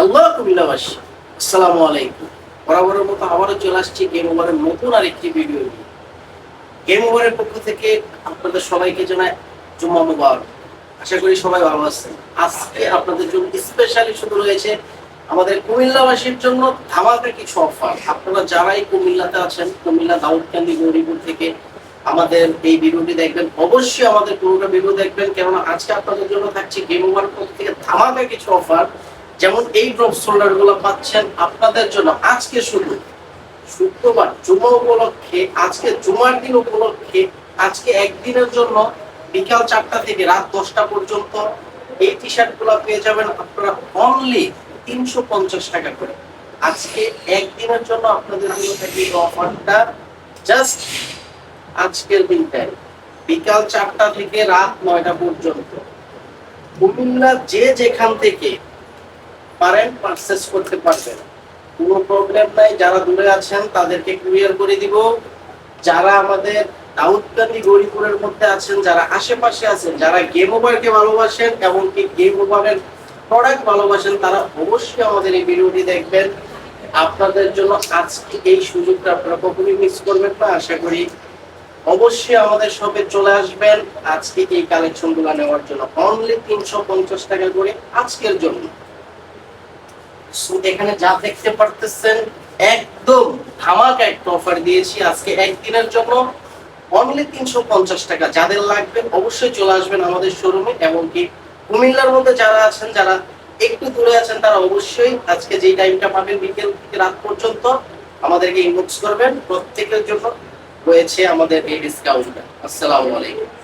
Hello কুমিল্লাবাসী, আসসালামু আলাইকুম। বরাবরের মতো আবারও চলে আসছি গেম ওভারের নতুন আরেকটি ভিডিও নিয়ে। গেম ওভারের পক্ষ থেকে আপনাদের সবাইকে জানাই জুম্মা মুবারক। আশা করি সবাই ভালো আছেন। আজকে আপনাদের জন্য স্পেশালি শুরু হয়েছে আমাদের কুমিল্লাবাসীর জন্য ধামাকা কিছু অফার। আপনারা যারাই কুমিল্লাতে আছেন, কুমিল্লা দাউদকান্দি গৌরীপুর থেকে আমাদের এই ভিডিওটি দেখবেন, অবশ্যই আমাদের পুরোটা ভিডিও দেখবেন, কেননা আজকে আপনাদের জন্য থাকছে গেম ওভারের পক্ষ থেকে ধামাকা কিছু অফার। যেমন এই ড্রপ শোল্ডার গুলো পাচ্ছেন আপনাদের জন্য আজকে শুধু শুক্রবার জুমা উপলক্ষে, আজকে জুমার দিন উপলক্ষে, আজকে একদিনের জন্য বিকাল 4টা থেকে রাত 10টা পর্যন্ত এই টি শার্ট গুলো পেয়ে যাবেন আপনারা অনলি 350 টাকা করে। আজকে একদিনের জন্য আপনাদের জন্য থাকে এই অফারটা। জাস্ট আজকের দিনটাই বিকাল 4টা থেকে রাত 9টা পর্যন্ত কুমিল্লা যে যেখান থেকে পারেন পারচেজ করতে পারবেন, কোনো প্রবলেম নাই। যারা দূরে আছেন তাদেরকে কুরিয়ার করে দিব। যারা আমাদের দাউদকান্দি গৌরীপুরের মধ্যে আছেন, যারা আশেপাশে আছেন, যারা গেম ওভারকে ভালোবাসেন এমনকি গেম ওভারের প্রোডাক্ট ভালোবাসেন, তারা অবশ্যই আমাদের এই ভিডিওটি দেখবেন। আপনাদের জন্য আজকে এই সুযোগটা আপনারা কখনোই মিস করবেন না। আশা করি অবশ্যই আমাদের শপে চলে আসবেন আজকে এই কালেকশনগুলো নেওয়ার জন্য। অনলি 350 টাকা করে আজকের জন্য। এখানে যা দেখতে পারতেছেন একদম ধামাকা একটা অফার দিয়েছি আজকে একদিনের জন্য অনলি 350 টাকা। যাদের লাগবে অবশ্যই চলে আসবেন আমাদের শোরুমে। এমনকি কুমিল্লার মধ্যে যারা আছেন, যারা একটু দূরে আছেন, তারা অবশ্যই আজকে যেই টাইমটা পাবেন বিকেল থেকে রাত পর্যন্ত আমাদেরকে ইনবক্স করবেন। প্রত্যেকের জন্য রয়েছে আমাদের এই ডিসকাউন্ট। আসসালামু আলাইকুম।